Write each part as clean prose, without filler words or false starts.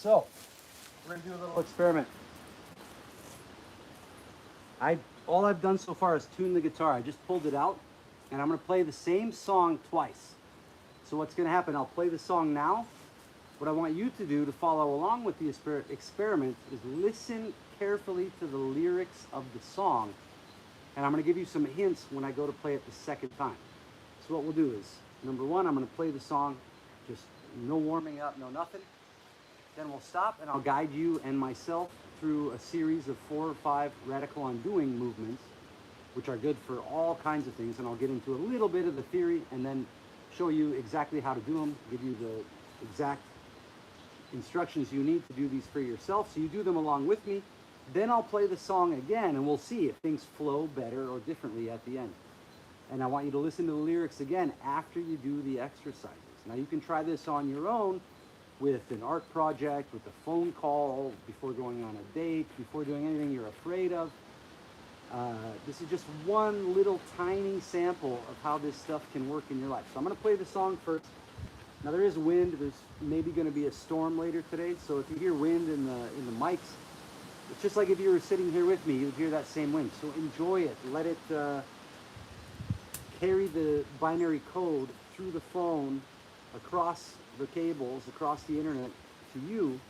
So, we're gonna do a little experiment. All I've done so far is tune the guitar. I just pulled it out, and I'm gonna play the same song twice. So what's gonna happen, I'll play the song now. What I want you to do to follow along with the experiment is listen carefully to the lyrics of the song, and I'm gonna give you some hints when I go to play it the second time. So what we'll do is, number one, I'm gonna play the song, just no warming up, no nothing. Then we'll stop and I'll guide you and myself through a series of 4 or 5 radical undoing movements, which are good for all kinds of things. And I'll get into a little bit of the theory and then show you exactly how to do them, give you the exact instructions you need to do these for yourself. So you do them along with me. Then I'll play the song again and we'll see if things flow better or differently at the end. And I want you to listen to the lyrics again after you do the exercises. Now you can try this on your own with an art project, with a phone call, before going on a date, before doing anything you're afraid of. This is just one little tiny sample of how this stuff can work in your life. So I'm going to play the song first. Now there is wind. There's maybe going to be a storm later today. So if you hear wind in the mics, it's just like if you were sitting here with me, you'd hear that same wind. So enjoy it. Let it carry the binary code through the phone, across the cables, across the internet to you,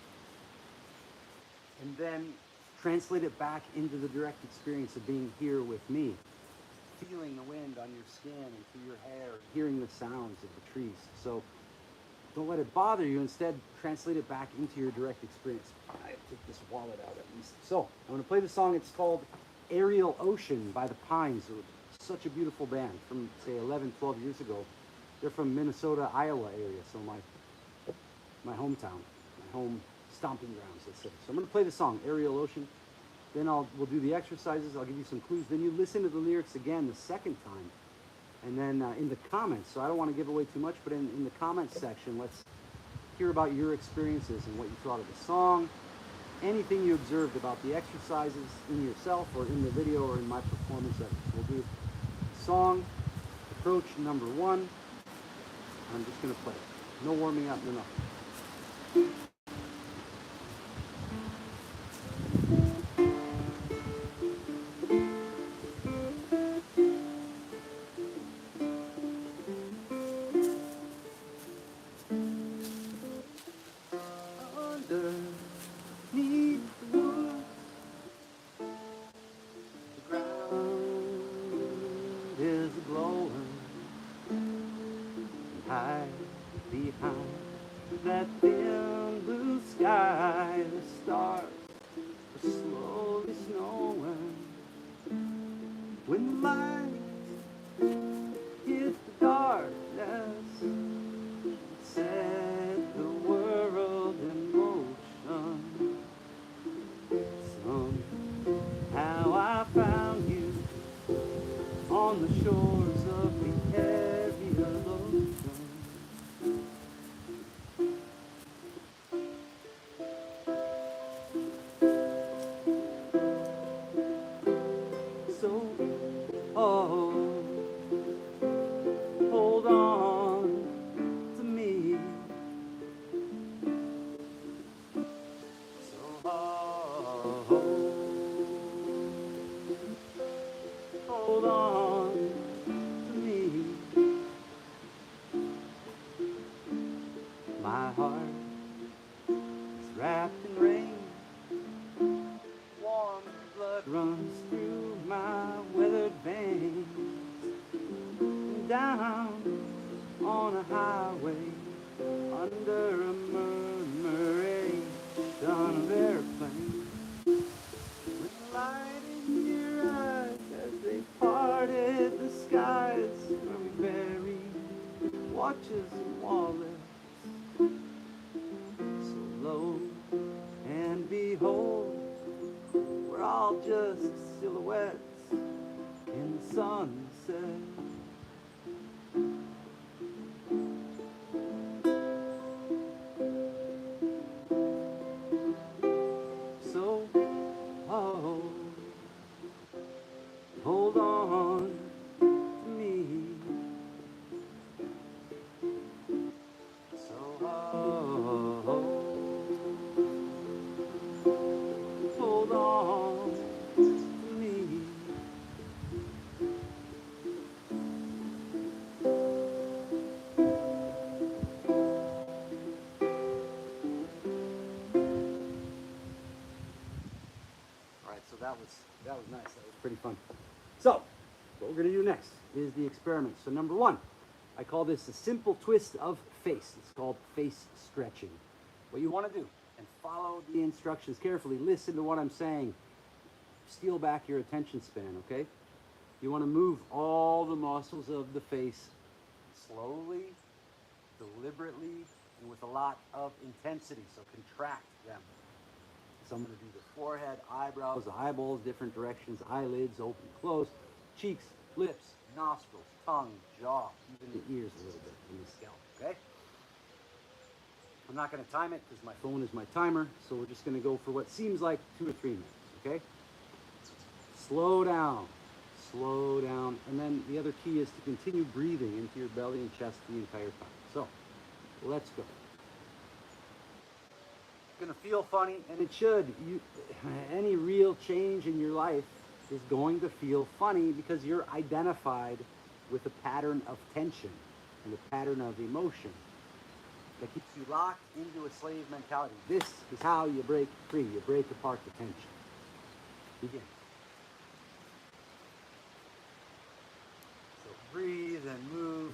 and then translate it back into the direct experience of being here with me, feeling the wind on your skin and through your hair, hearing the sounds of the trees. So don't let it bother you. Instead, translate it back into your direct experience. I take this wallet out at least. So I'm going to play the song. It's called Aerial Ocean by the Pines. Such a beautiful band from, say, 11, 12 years ago. They're from Minnesota, Iowa area, so my hometown, my home stomping grounds, let's say. So I'm going to play the song, Aerial Ocean. Then we'll do the exercises. I'll give you some clues. Then you listen to the lyrics again the second time. And then in the comments, so I don't want to give away too much, but in the comments section, let's hear about your experiences and what you thought of the song, anything you observed about the exercises in yourself or in the video or in my performance of it. So we'll do song, approach number 1. I'm just going to play it. No warming up, no nothing. Underneath the woods, the ground is glowing. Hide behind that thin blue sky, the stars are slowly snowing. When the light hits the darkness, set the world in motion. Somehow I found you on the shores of the Caribbean Ocean. So, hold on to me. So, hold on to me. My heart is wrapped in rain. Warm blood runs through my weathered veins. Down on a highway, under a murmuration of airplanes. With light in your eyes as they parted the skies, where we buried watches and wallets. So lo and behold, we're all just silhouettes in the sunset. So, hold on to me. So, that was nice. That was pretty fun. So, what we're going to do next is the experiment. So number one, I call this a simple twist of face. It's called face stretching. What you want to do, and follow the instructions carefully. Listen to what I'm saying. Steal back your attention span, okay? You want to move all the muscles of the face slowly, deliberately, and with a lot of intensity. So contract them. So I'm going to do the forehead, eyebrows, the eyeballs, different directions, eyelids, open, close, cheeks, lips, nostrils, tongue, jaw, even the ears a little bit, and the scalp, okay? I'm not going to time it because my phone is my timer, so we're just going to go for what seems like 2 or 3 minutes, okay? Slow down, and then the other key is to continue breathing into your belly and chest the entire time. So, let's go. It's going to feel funny, and it should. Any real change in your life is going to feel funny because you're identified with a pattern of tension and a pattern of emotion that keeps you locked into a slave mentality. This is how you break free. You break apart the tension. Begin. So breathe and move.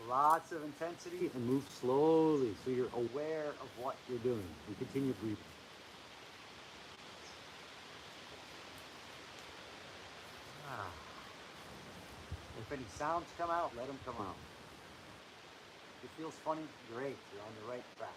Lots of intensity and move slowly so you're aware of what you're doing and continue breathing. If any sounds come out, let them come out. If it feels funny, great, you're on the right track.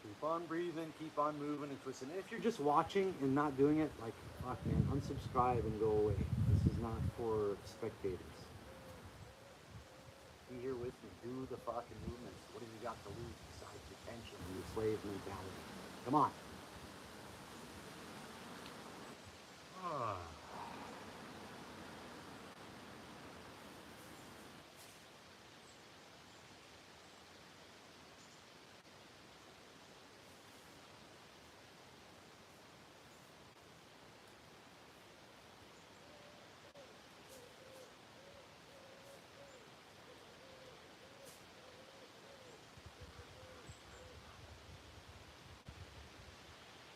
Keep on breathing, keep on moving and twisting. And if you're just watching and not doing it, like, fuck man, unsubscribe and go away. This is not for spectators. Be here with me. Do the fucking movements. What have you got to lose besides your tension and your slave mentality? Come on.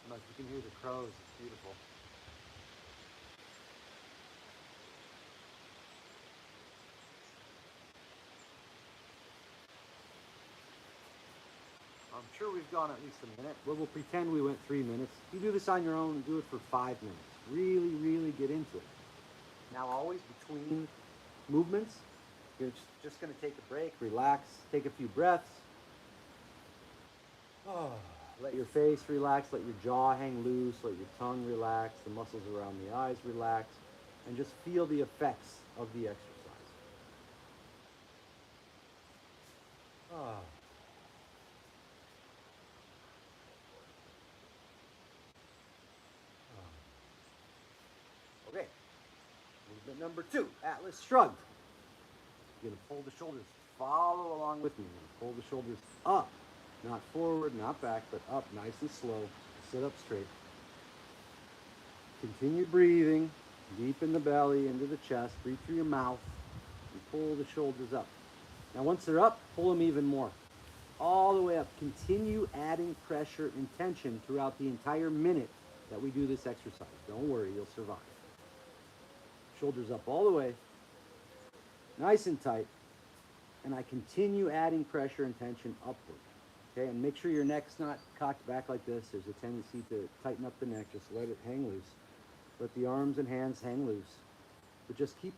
As you can hear the crows, it's beautiful. I'm sure we've gone at least a minute. We'll pretend we went 3 minutes. You do this on your own, do it for 5 minutes. Really, really get into it. Now always between movements, you're just going to take a break, relax, take a few breaths. Let your face relax, let your jaw hang loose, let your tongue relax, the muscles around the eyes relax, and just feel the effects of the exercise. Okay, movement number 2, Atlas Shrugged. You're going to pull the shoulders, follow along with me. Pull the shoulders up, not forward, not back, but up, nice and slow. Sit up straight. Continue breathing deep in the belly, into the chest. Breathe through your mouth and pull the shoulders up. Now once they're up, pull them even more. All the way up. Continue adding pressure and tension throughout the entire minute that we do this exercise. Don't worry, you'll survive. Shoulders up all the way. Nice and tight. And I continue adding pressure and tension upward. Okay, and make sure your neck's not cocked back like this. There's a tendency to tighten up the neck. Just let it hang loose. Let the arms and hands hang loose. But just keep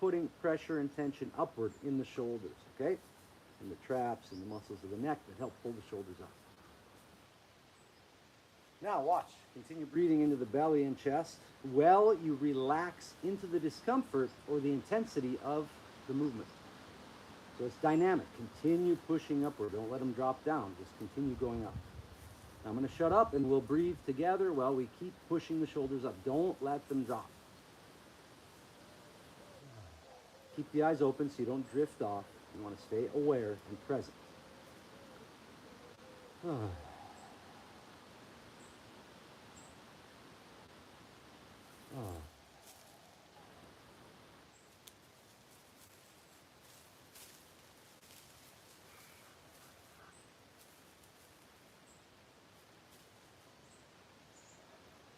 putting pressure and tension upward in the shoulders, okay? and the traps and the muscles of the neck that help pull the shoulders up. Now watch, continue breathing into the belly and chest while you relax into the discomfort or the intensity of the movement. So it's dynamic. Continue pushing upward. Don't let them drop down. Just continue going up. Now I'm going to shut up and we'll breathe together while we keep pushing the shoulders up. Don't let them drop. Keep the eyes open so you don't drift off. You want to stay aware and present.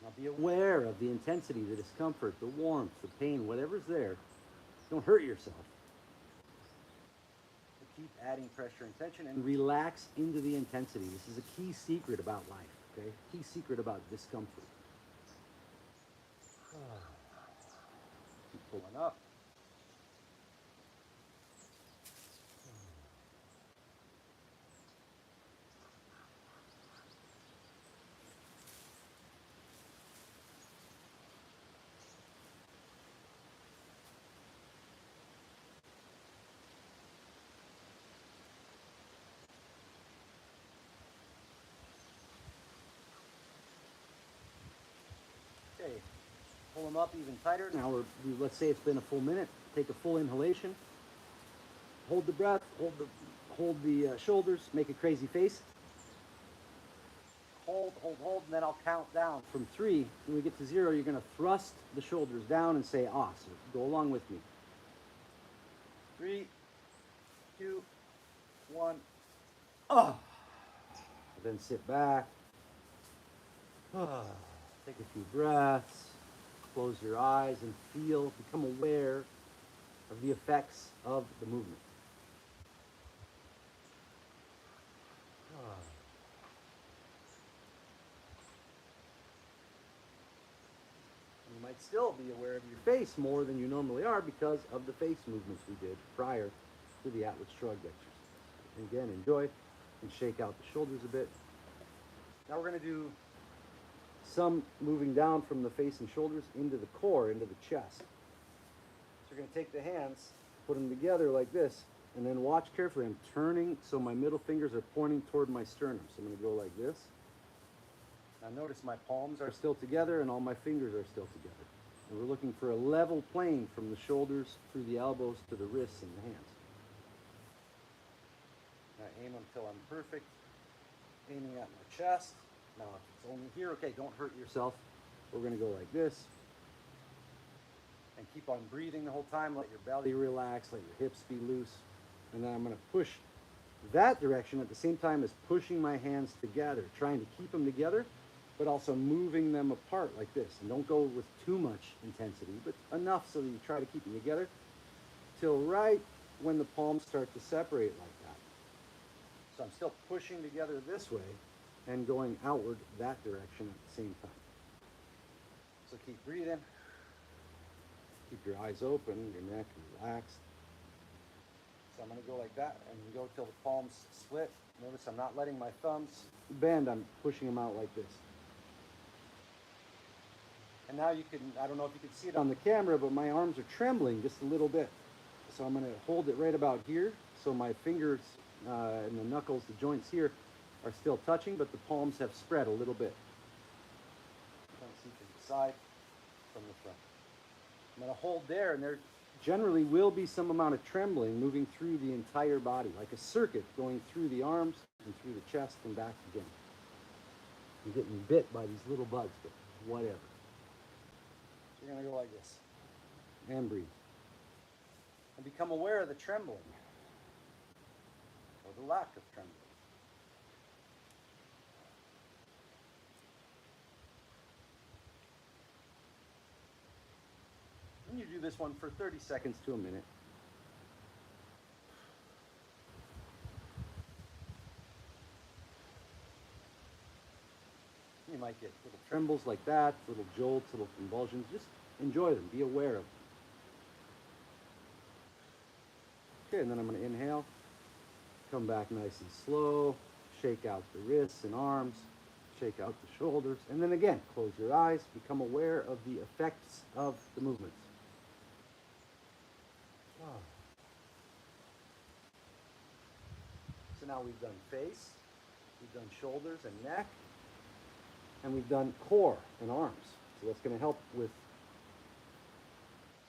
Now be aware of the intensity, the discomfort, the warmth, the pain, whatever's there. Don't hurt yourself. Keep adding pressure and tension and relax into the intensity. This is a key secret about life, okay? Key secret about discomfort. Keep pulling up. Okay, pull them up even tighter. Now let's say it's been a full minute. Take a full inhalation. Hold the breath. Hold the shoulders. Make a crazy face. Hold, and then I'll count down from 3. When we get to 0, you're going to thrust the shoulders down and say ah. So go along with me. 3, 2, 1. Ah. Then sit back. Ah. Take a few breaths, close your eyes and feel, become aware of the effects of the movement. You might still be aware of your face more than you normally are because of the face movements we did prior to the Atlas Shrugged exercise. And again, enjoy and shake out the shoulders a bit. Now we're going to do some moving down from the face and shoulders into the core, into the chest. So we're going to take the hands, put them together like this, and then watch carefully. I'm turning so my middle fingers are pointing toward my sternum. So I'm going to go like this. Now notice my palms are still together and all my fingers are still together. And we're looking for a level plane from the shoulders through the elbows to the wrists and the hands. Now aim until I'm perfect. Aiming at my chest. Now, if it's only here, okay, don't hurt yourself. We're going to go like this. And keep on breathing the whole time. Let your belly relax. Let your hips be loose. And then I'm going to push that direction at the same time as pushing my hands together. Trying to keep them together, but also moving them apart like this. And don't go with too much intensity, but enough so that you try to keep them together till right when the palms start to separate like that. So I'm still pushing together this way and going outward that direction at the same time. So keep breathing. Keep your eyes open, your neck relaxed. So I'm going to go like that and go till the palms split. Notice I'm not letting my thumbs bend. I'm pushing them out like this. And now you can, I don't know if you can see it on the camera, but my arms are trembling just a little bit. So I'm going to hold it right about here. So my fingers and the knuckles, the joints here, are still touching, but the palms have spread a little bit. You can see from the side, from the front. I'm going to hold there, and there generally will be some amount of trembling moving through the entire body, like a circuit going through the arms and through the chest and back again. I'm getting bit by these little bugs, but whatever. So you're going to go like this. And breathe. And become aware of the trembling, or the lack of trembling. And you do this one for 30 seconds to a minute. You might get little trembles like that, little jolts, little convulsions. Just enjoy them. Be aware of them. Okay, and then I'm going to inhale. Come back nice and slow. Shake out the wrists and arms. Shake out the shoulders. And then again, close your eyes. Become aware of the effects of the movements. So now we've done face, we've done shoulders and neck, and we've done core and arms. So that's going to help with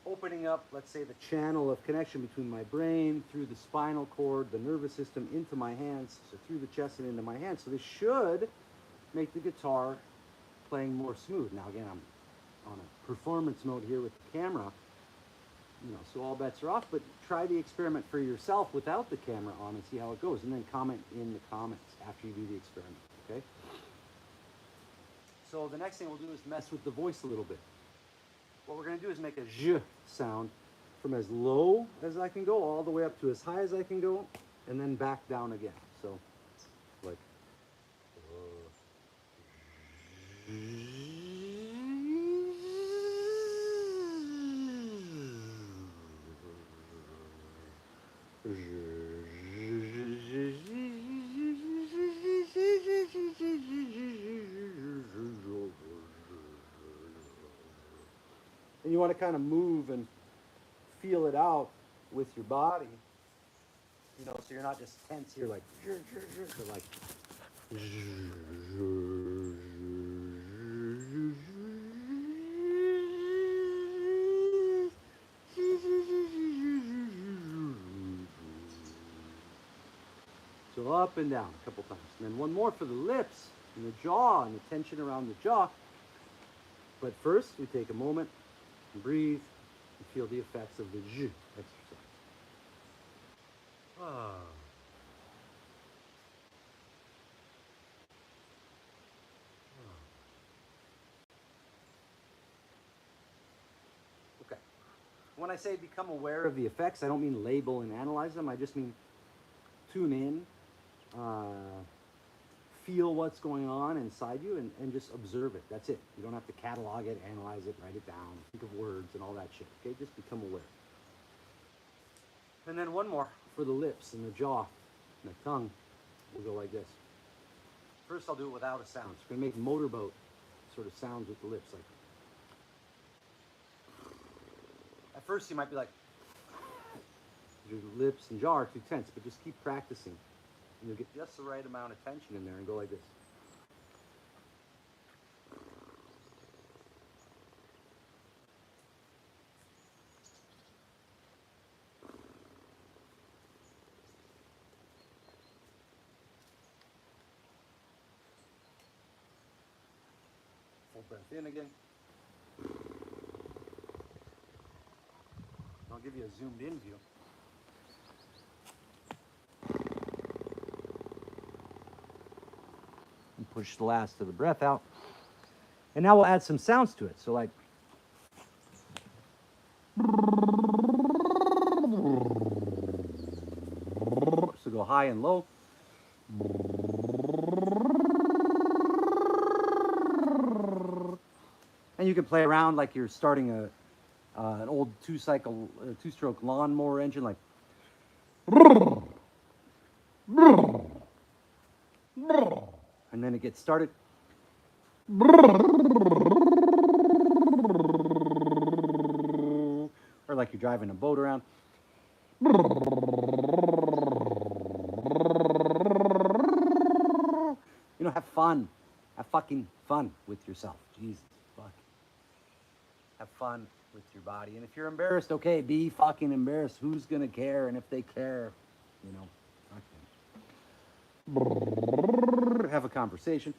opening up, let's say, the channel of connection between my brain, through the spinal cord, the nervous system, into my hands, so through the chest and into my hands. So this should make the guitar playing more smooth. Now again, I'm on a performance mode here with the camera, so all bets are off, but try the experiment for yourself without the camera on and see how it goes, and then comment in the comments after you do the experiment, okay? So the next thing we'll do is mess with the voice a little bit. What we're going to do is make a zh sound from as low as I can go all the way up to as high as I can go, and then back down again. So, like... And you want to kind of move and feel it out with your body, so you're not just tense here like, but like, so up and down a couple times. And then one more for the lips and the jaw and the tension around the jaw. But first, we take a moment and breathe and feel the effects of the zh exercise. Okay. When I say become aware of the effects, I don't mean label and analyze them. I just mean tune in, feel what's going on inside you, and just observe it. That's it. You don't have to catalog it, analyze it, write it down, think of words and all that shit. Okay, just become aware. And then one more for the lips and the jaw and the tongue. We'll go like this. First, I'll do it without a sound. So we're gonna make motorboat sort of sounds with the lips, like. At first, you might be like, your lips and jaw are too tense, but just keep practicing. And you'll get just the right amount of tension in there and go like this. Full breath in again. I'll give you a zoomed in view. Push the last of the breath out. And now we'll add some sounds to it. So like, so go high and low. And you can play around like you're starting an old two-stroke lawnmower engine, like. And then it gets started. Or like you're driving a boat around. Have fun. Have fucking fun with yourself. Jesus, fuck. Have fun with your body. And if you're embarrassed, okay, be fucking embarrassed. Who's gonna care? And if they care, fuck them. Have a conversation.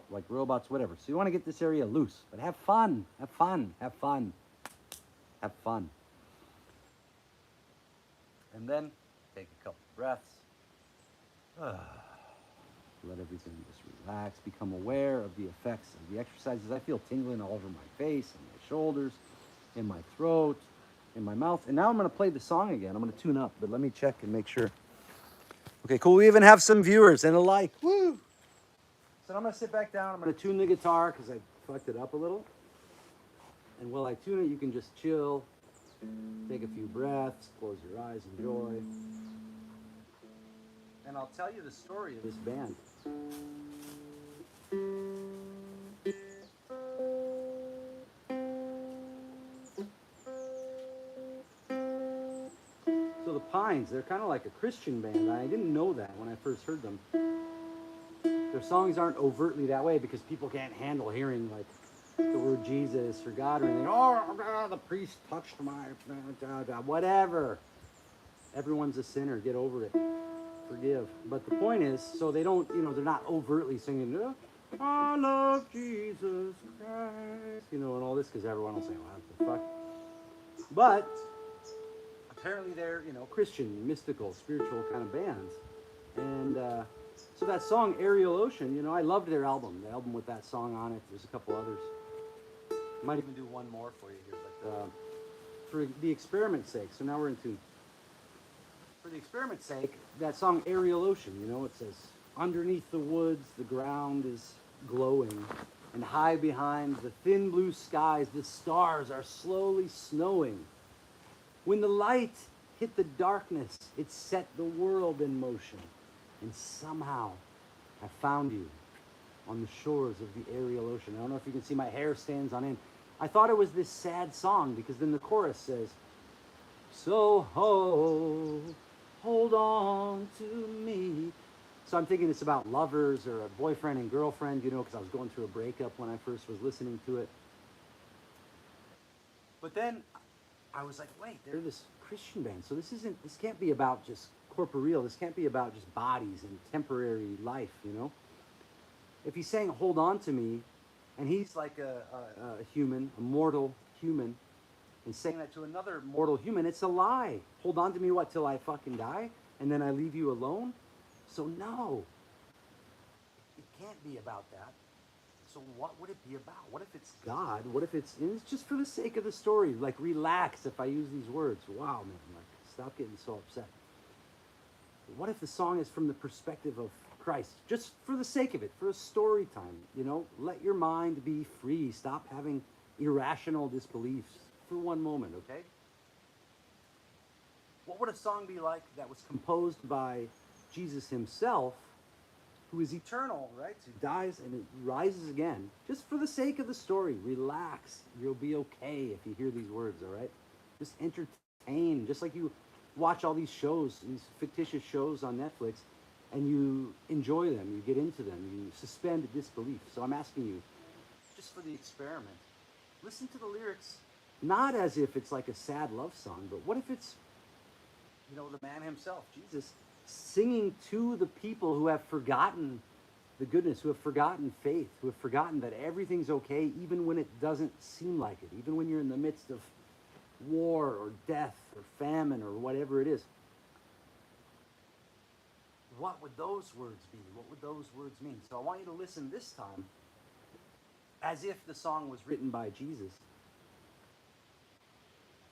Like robots, whatever. So you want to get this area loose, but have fun. Have fun. Have fun. Have fun. And then take a couple breaths. Let everything just relax. Become aware of the effects of the exercises. I feel tingling all over my face and my shoulders, in my throat, in my mouth. And now I'm going to play the song again. I'm going to tune up, but let me check and make sure. Okay, cool. We even have some viewers and a like. Woo! So I'm going to sit back down. I'm going to tune the guitar because I fucked it up a little. And while I tune it, you can just chill Take a few breaths, close your eyes, enjoy. And I'll tell you the story of this band. So the Pines, they're kind of like a Christian band. I didn't know that when I first heard them. Their songs aren't overtly that way because people can't handle hearing like the word Jesus or God or anything. Oh, the priest touched my... Whatever. Everyone's a sinner. Get over it. Forgive. But the point is, so they don't, they're not overtly singing, I love Jesus Christ, and all this, because everyone will say, what the fuck? But apparently they're, Christian, mystical, spiritual kind of bands. And so that song, Aerial Ocean, I loved their album. The album with that song on it. There's a couple others. I might even do one more for you here, but for the experiment's sake, so now we're in tune. For the experiment's sake, that song Aerial Ocean, it says, underneath the woods, the ground is glowing, and high behind the thin blue skies, the stars are slowly snowing. When the light hit the darkness, it set the world in motion, and somehow I found you on the shores of the aerial ocean. I don't know if you can see my hair stands on end. I thought it was this sad song because then the chorus says, so hold on to me. So I'm thinking it's about lovers or a boyfriend and girlfriend, because I was going through a breakup when I first was listening to it. But then I was like, wait, they're this Christian band. So this can't be about just corporeal. This can't be about just bodies and temporary life, If he's saying, hold on to me, and he's like a human, a mortal human, and saying that to another mortal human, it's a lie. Hold on to me, what, till I fucking die? And then I leave you alone? So no, it can't be about that. So what would it be about? What if it's God? What if it's just for the sake of the story? Like, relax if I use these words. Wow, man, like, stop getting so upset. What if the song is from the perspective of Christ? Just for the sake of it, for a story time, let your mind be free. Stop having irrational disbeliefs for one moment, okay? What would a song be like that was composed by Jesus himself, who is eternal, right? Who dies and rises again, just for the sake of the story. Relax. You'll be okay if you hear these words, all right? Just entertain, just like you watch all these shows, these fictitious shows on Netflix, and you enjoy them, you get into them, you suspend disbelief. So I'm asking you, just for the experiment, listen to the lyrics, not as if it's like a sad love song, but what if it's, the man himself, Jesus, singing to the people who have forgotten the goodness, who have forgotten faith, who have forgotten that everything's okay, even when it doesn't seem like it, even when you're in the midst of war or death or famine or whatever it is. What would those words be? What would those words mean? So I want you to listen this time as if the song was written by Jesus,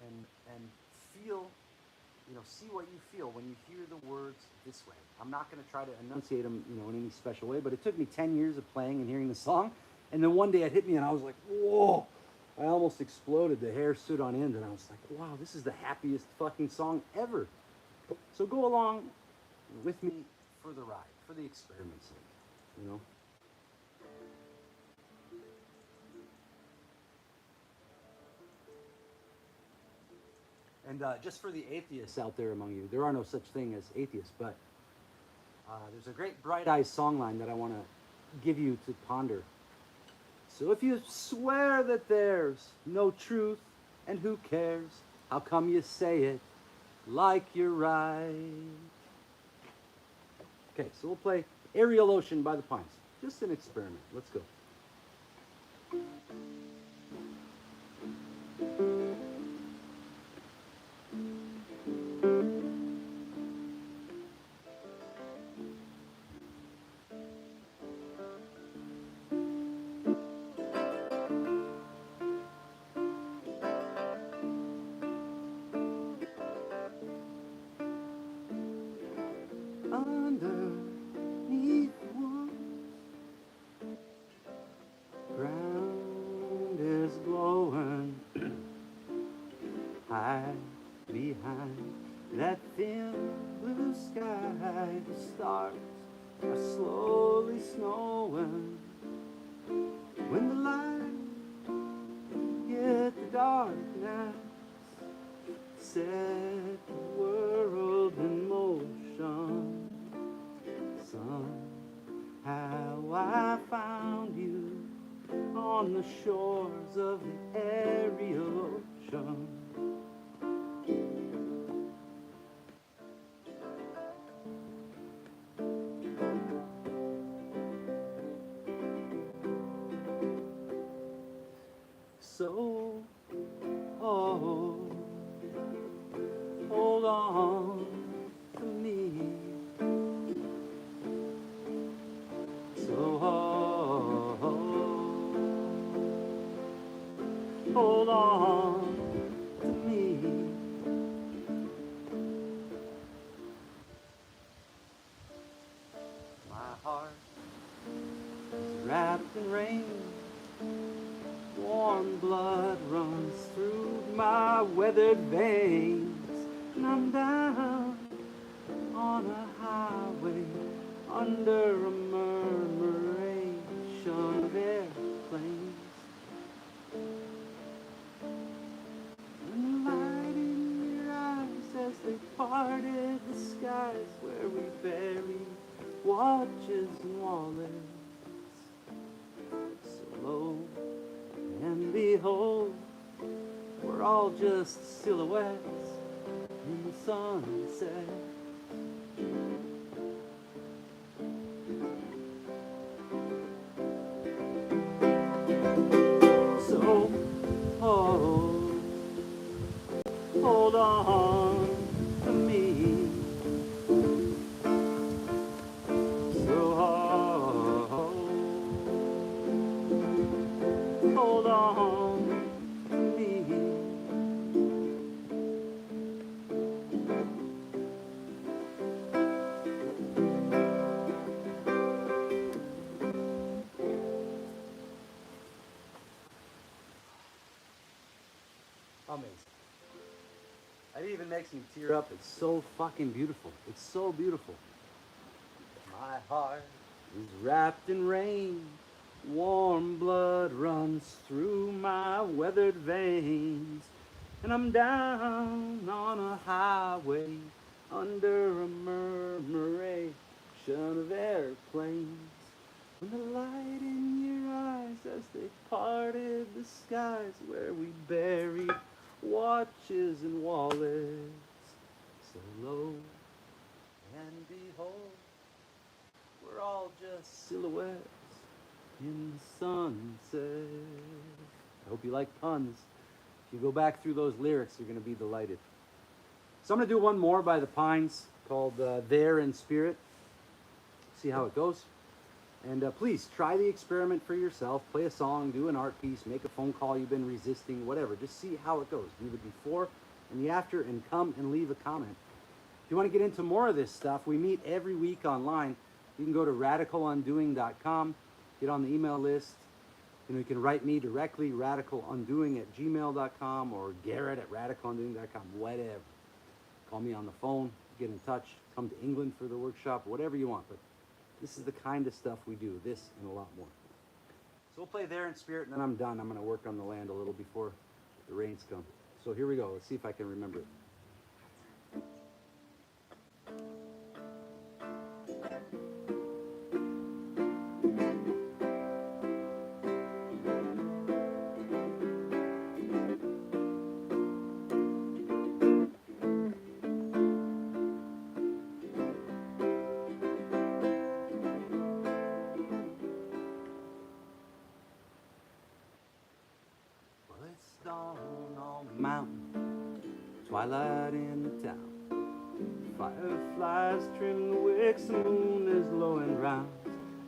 and feel, see what you feel when you hear the words this way. I'm not going to try to enunciate them, in any special way, but it took me 10 years of playing and hearing the song, and then one day it hit me and I was like, whoa, I almost exploded. The hair stood on end, and I was like, wow, this is the happiest fucking song ever. So go along with me for the ride, for the experiment's sake, And just for the atheists out there among you, there are no such thing as atheists, but there's a great Bright Eyes songline that I want to give you to ponder. So if you swear that there's no truth, and who cares, how come you say it like you're right? Okay, so we'll play Aerial Ocean by the Pines. Just an experiment. Let's go. Underneath woods, ground is glowing, hide behind that thin blue sky. The stars are slowly snowing. When the light hit the darkness, set the world in motion. Somehow I found you on the shores of the airy ocean. So, oh, hold on to me. So, oh, hold on to me. My heart is wrapped in rain. Warm blood runs through my weathered veins, and I'm down on a highway under a murmuration of airplanes. And the light in your eyes as they parted the skies where we buried watches and wallets. So low, and behold, we're all just silhouettes in the sunset. So, oh, hold on to me. So, oh, hold on to me. Amazing. It even makes me tear up. It's so fucking beautiful. It's so beautiful. My heart is wrapped in rain. Warm blood runs through my weathered veins. And I'm down on a highway under a murmuration of airplanes. When the light in your eyes as they parted the skies where we buried watches and wallets. So low, and behold, we're all just silhouettes in the sunset. I hope you like puns. If you go back through those lyrics, you're going to be delighted. So I'm going to do one more by the Pines called There in Spirit. See how it goes. And please try the experiment for yourself. Play a song, do an art piece, make a phone call you've been resisting, whatever. Just see how it goes. Do the before and the after, and come and leave a comment. If you want to get into more of this stuff, we meet every week online. You can go to radicalundoing.com, get on the email list. You can write me directly, radicalundoing@gmail.com, or Garrett at radicalundoing.com, whatever. Call me on the phone, get in touch, come to England for the workshop, whatever you want. But this is the kind of stuff we do, this and a lot more. So we'll play There in Spirit, and then I'm done. I'm going to work on the land a little before the rains come. So here we go. Let's see if I can remember it. Dawn on the mountain, twilight in the town. Fireflies trim the wicks, the moon is low and round.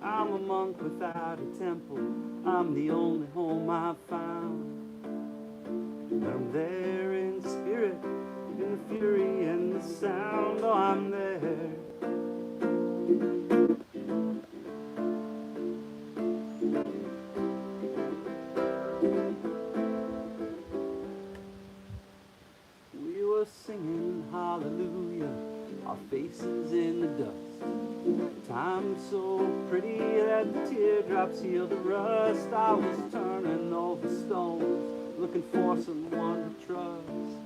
I'm a monk without a temple, I'm the only home I've found. I'm there in spirit, in the fury and the sound. Oh, I'm there. faces in the dust. Time's so pretty that the teardrops heal the rust. I was turning over stones, looking for someone to trust.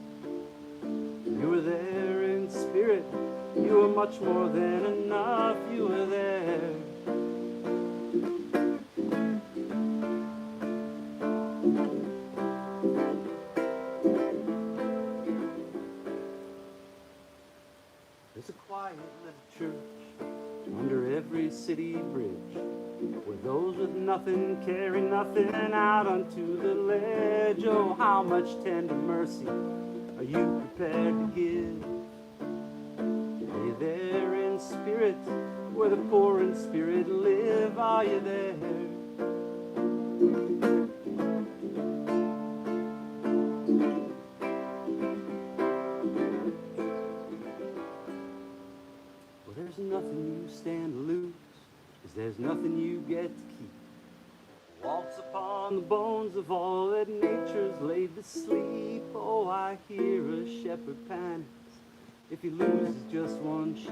You were there in spirit, you were much more than enough, you were there. There's a quiet little church under every city bridge, where those with nothing carry nothing out onto the ledge. Oh, how much tender mercy are you prepared to give? Are you there in spirit, where the poor in spirit live? Are you there? Well, there's nothing you stand to lose, 'cause there's nothing you get to keep. Walks upon the bones of all that nature's laid to sleep. Oh, I hear a shepherd panics if he loses just one sheep.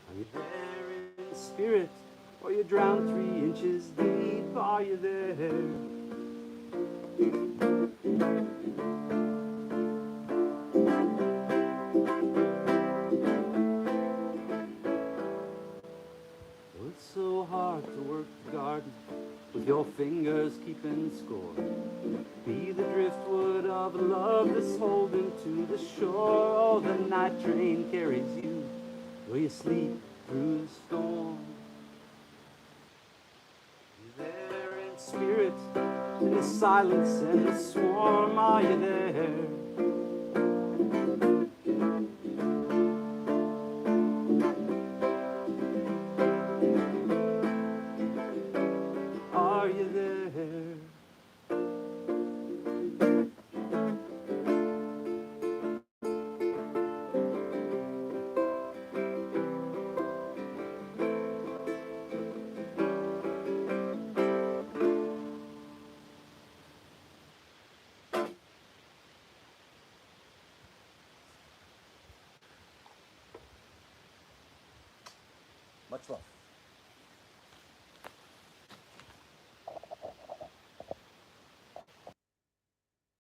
Are you there in spirit, or you drown 3 inches deep? Are you there? Well, it's so hard to work the garden with your fingers keeping score. Be the driftwood of love that's holding to the shore. Oh, the night train carries you where you sleep through the storm. You're there in spirit, in the silence and the swarm. Are you there? Are you there? Much love.